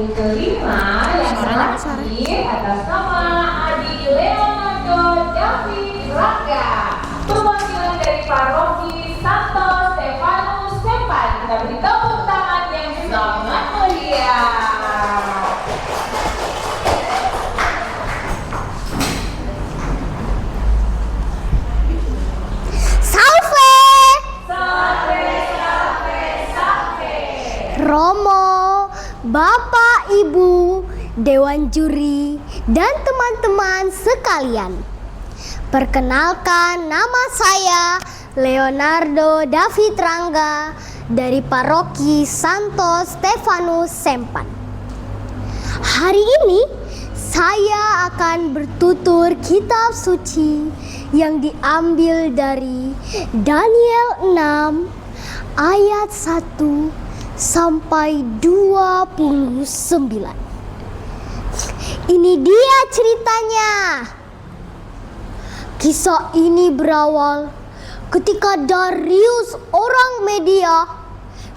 yang kelima yang terakhir atas nama Adi Leonardo David Rangga, perwakilan dari Paroki Santo Stefanus Sempan. Kita beri tepuk tangan yang sangat meriah. Romo, Bapak, Ibu, Dewan Juri, dan teman-teman sekalian. Perkenalkan, nama saya Leonardo David Rangga dari Paroki Santo Stefanus Sempan. Hari ini saya akan bertutur kitab suci yang diambil dari Daniel 6 ayat 1 sampai 29. Ini dia ceritanya. Kisah ini berawal ketika Darius orang Media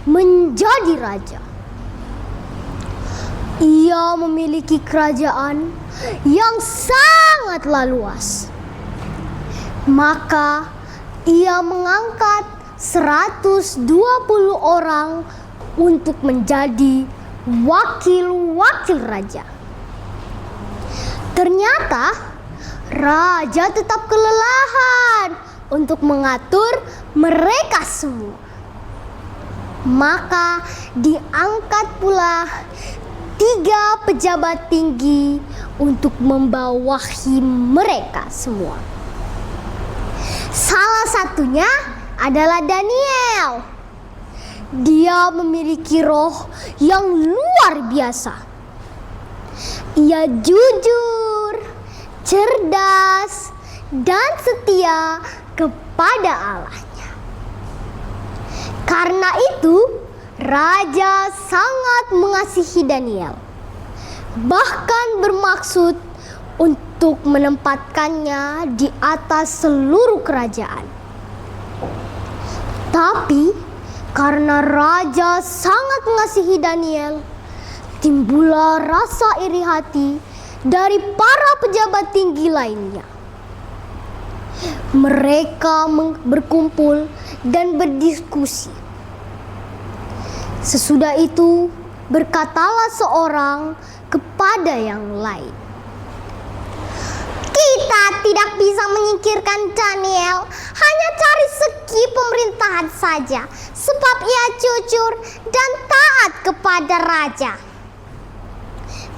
menjadi raja. Ia memiliki kerajaan yang sangatlah luas. Maka ia mengangkat 120 orang untuk menjadi wakil-wakil raja. Ternyata raja tetap kelelahan untuk mengatur mereka semua. Maka diangkat pula 3 pejabat tinggi untuk membawahi mereka semua. Salah satunya adalah Daniel. Dia memiliki roh yang luar biasa. Ia jujur, cerdas, dan setia kepada Allahnya. Karena itu, raja sangat mengasihi Daniel. Bahkan bermaksud untuk menempatkannya di atas seluruh kerajaan. Tapi karena raja sangat mengasihi Daniel, timbullah rasa iri hati dari para pejabat tinggi lainnya. Mereka berkumpul dan berdiskusi. Sesudah itu, berkatalah seorang kepada yang lain, "Kita tidak bisa menyingkirkan Daniel hanya cari segi pemerintahan saja, sebab ia jujur dan taat kepada raja."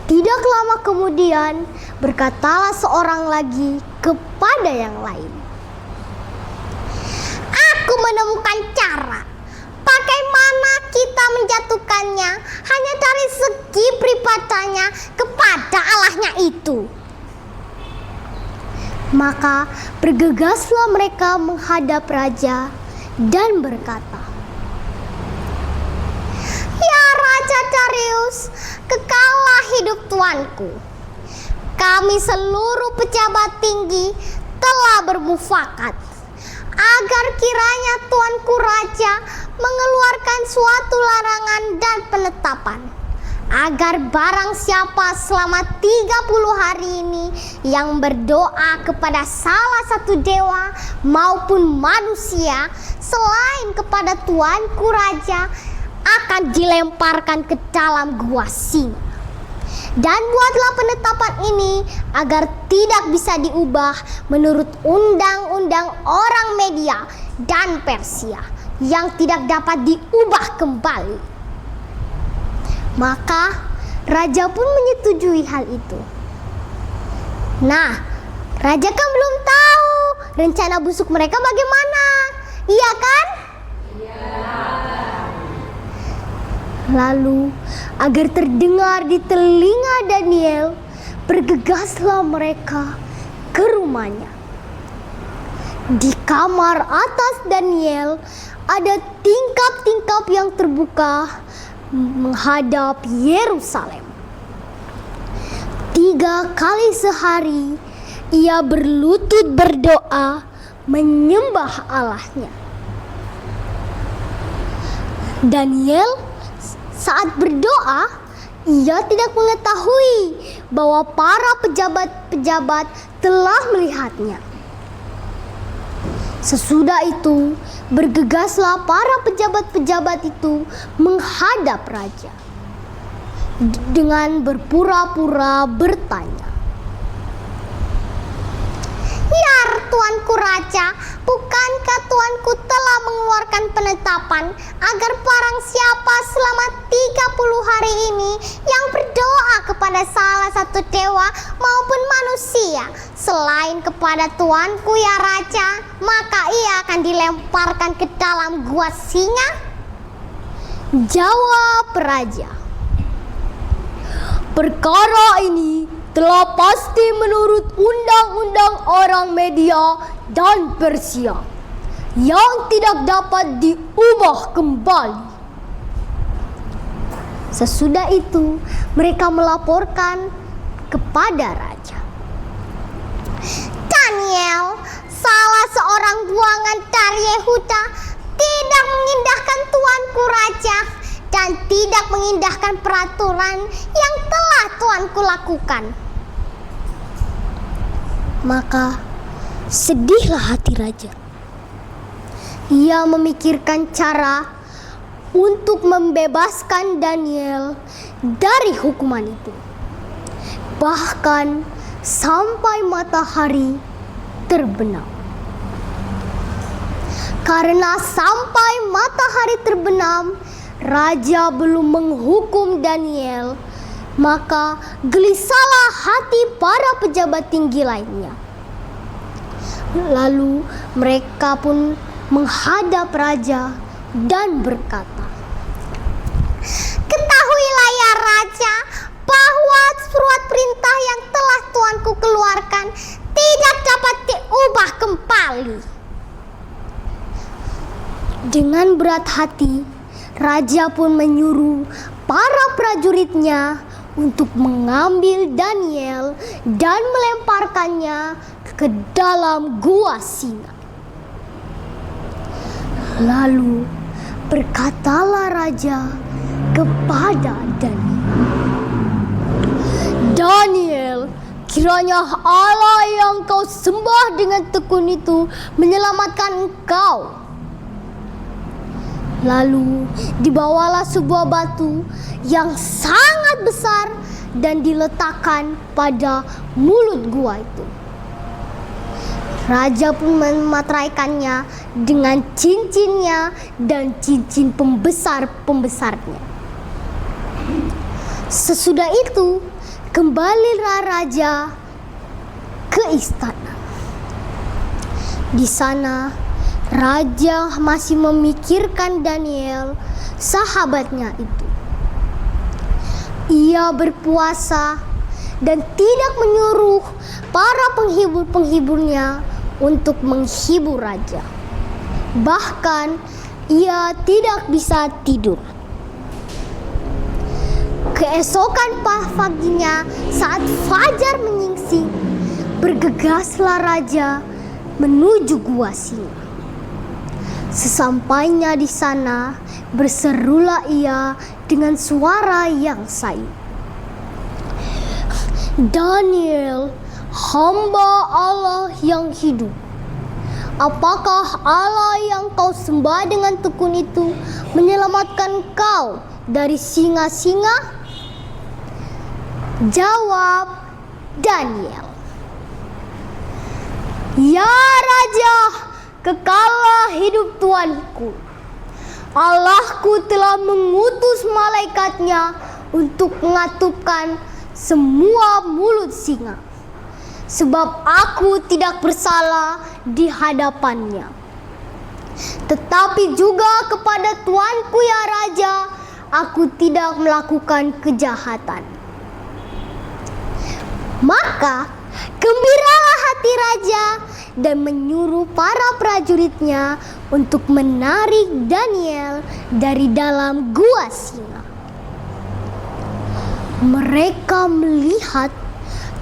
Tidak lama kemudian, berkatalah seorang lagi kepada yang lain, "Aku menemukan cara bagaimana kita menjatuhkannya hanya dari segi peribadahnya kepada Allahnya itu." Maka bergegaslah mereka menghadap raja dan berkata, "Ya Raja Darius, kekalah hidup tuanku. Kami seluruh pejabat tinggi telah bermufakat agar kiranya tuanku raja mengeluarkan suatu larangan dan penetapan, agar barang siapa selama 30 hari ini yang berdoa kepada salah satu dewa maupun manusia selain kepada tuanku raja akan dilemparkan ke dalam gua singa. Dan buatlah penetapan ini agar tidak bisa diubah menurut undang-undang orang Media dan Persia yang tidak dapat diubah kembali." Maka raja pun menyetujui hal itu. Nah, raja kan belum tahu rencana busuk mereka bagaimana, iya kan? Iya. Lalu, agar terdengar di telinga Daniel, bergegaslah mereka ke rumahnya. Di kamar atas Daniel ada tingkap-tingkap yang terbuka menghadap Yerusalem. 3 kali sehari ia berlutut berdoa menyembah Allahnya. Daniel saat berdoa, ia tidak mengetahui bahwa para pejabat-pejabat telah melihatnya. Sesudah itu, bergegaslah para pejabat-pejabat itu menghadap raja dengan berpura-pura bertanya, "Ya, tuanku raja, bukankah tuanku telah mengeluarkan penetapan agar barang siapa selama 30 hari ini yang berdoa kepada salah satu dewa maupun manusia selain kepada tuanku ya raja, maka ia akan dilemparkan ke dalam gua singa?" Jawab raja, "Perkara ini telah pasti menurut undang-undang orang Media dan Persia yang tidak dapat diubah kembali." Sesudah itu, mereka melaporkan kepada raja, "Daniel, salah seorang buangan dari Yehuda, tidak mengindahkan tuanku raja dan tidak mengindahkan peraturan yang telah tuanku lakukan." Maka sedihlah hati raja. Ia memikirkan cara untuk membebaskan Daniel dari hukuman itu, bahkan sampai matahari terbenam. Karena sampai matahari terbenam, raja belum menghukum Daniel, maka gelisahlah hati para pejabat tinggi lainnya. Lalu mereka pun menghadap raja dan berkata, "Ketahuilah ya raja, bahwa surat perintah yang telah tuanku keluarkan tidak dapat diubah kembali." Dengan berat hati, raja pun menyuruh para prajuritnya untuk mengambil Daniel dan melemparkannya ke dalam gua singa. Lalu berkatalah raja kepada Daniel, "Daniel, kiranya Allah yang kau sembah dengan tekun itu menyelamatkan engkau." Lalu dibawalah sebuah batu yang sangat besar dan diletakkan pada mulut gua itu. Raja pun memateraikannya dengan cincinnya dan cincin pembesar-pembesarnya. Sesudah itu, kembalilah raja ke istana. Di sana, raja masih memikirkan Daniel, sahabatnya itu. Ia berpuasa dan tidak menyuruh para penghibur-penghiburnya untuk menghibur raja. Bahkan ia tidak bisa tidur. Keesokan paginya, saat fajar menyingsing, bergegaslah raja menuju gua singa. Sesampainya di sana, berserulah ia dengan suara yang sayu, "Daniel, hamba Allah yang hidup, apakah Allah yang kau sembah dengan tekun itu menyelamatkan kau dari singa-singa?" Jawab Daniel, "Ya raja, kekallah hidup tuanku. Allahku telah mengutus malaikatnya untuk mengatupkan semua mulut singa, sebab aku tidak bersalah di hadapannya. Tetapi juga kepada tuanku ya raja, aku tidak melakukan kejahatan." Maka gembiralah hati raja dan menyuruh para prajuritnya untuk menarik Daniel dari dalam gua singa. Mereka melihat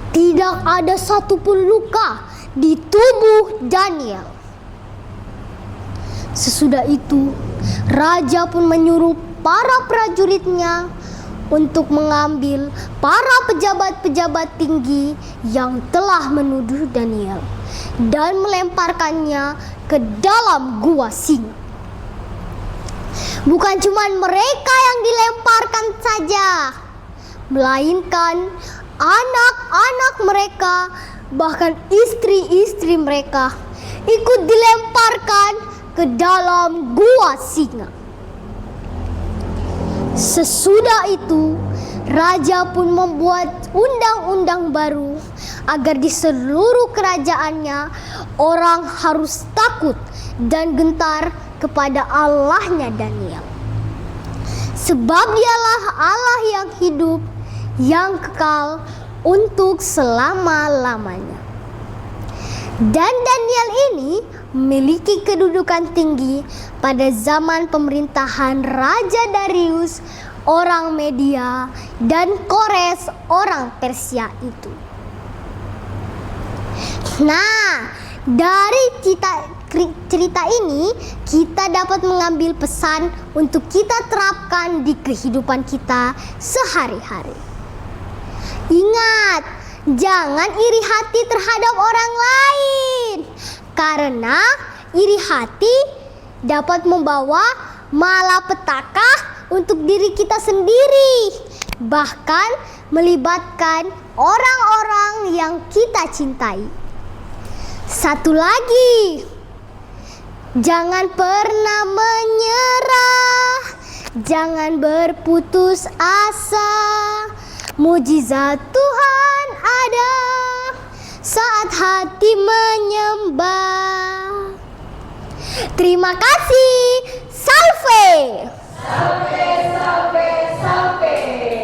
tidak ada satupun luka di tubuh Daniel. Sesudah itu, raja pun menyuruh para prajuritnya untuk mengambil para pejabat-pejabat tinggi yang telah menuduh Daniel dan melemparkannya ke dalam gua singa. Bukan cuma mereka yang dilemparkan saja, melainkan anak-anak mereka, bahkan istri-istri mereka ikut dilemparkan ke dalam gua singa. Sesudah itu, raja pun membuat undang-undang baru agar di seluruh kerajaannya orang harus takut dan gentar kepada Allahnya Daniel. Sebab dialah Allah yang hidup, yang kekal untuk selama-lamanya. Dan Daniel ini memiliki kedudukan tinggi pada zaman pemerintahan Raja Darius orang Media dan Kores orang Persia itu. Nah, dari cerita ini kita dapat mengambil pesan untuk kita terapkan di kehidupan kita sehari-hari. Ingat, jangan iri hati terhadap orang lain, karena iri hati dapat membawa malapetaka untuk diri kita sendiri, bahkan melibatkan orang-orang yang kita cintai. Satu lagi, jangan pernah menyerah, jangan berputus asa. Mujizat Tuhan ada saat hati menyembah. Terima kasih. Salve. Salve, salve, salve.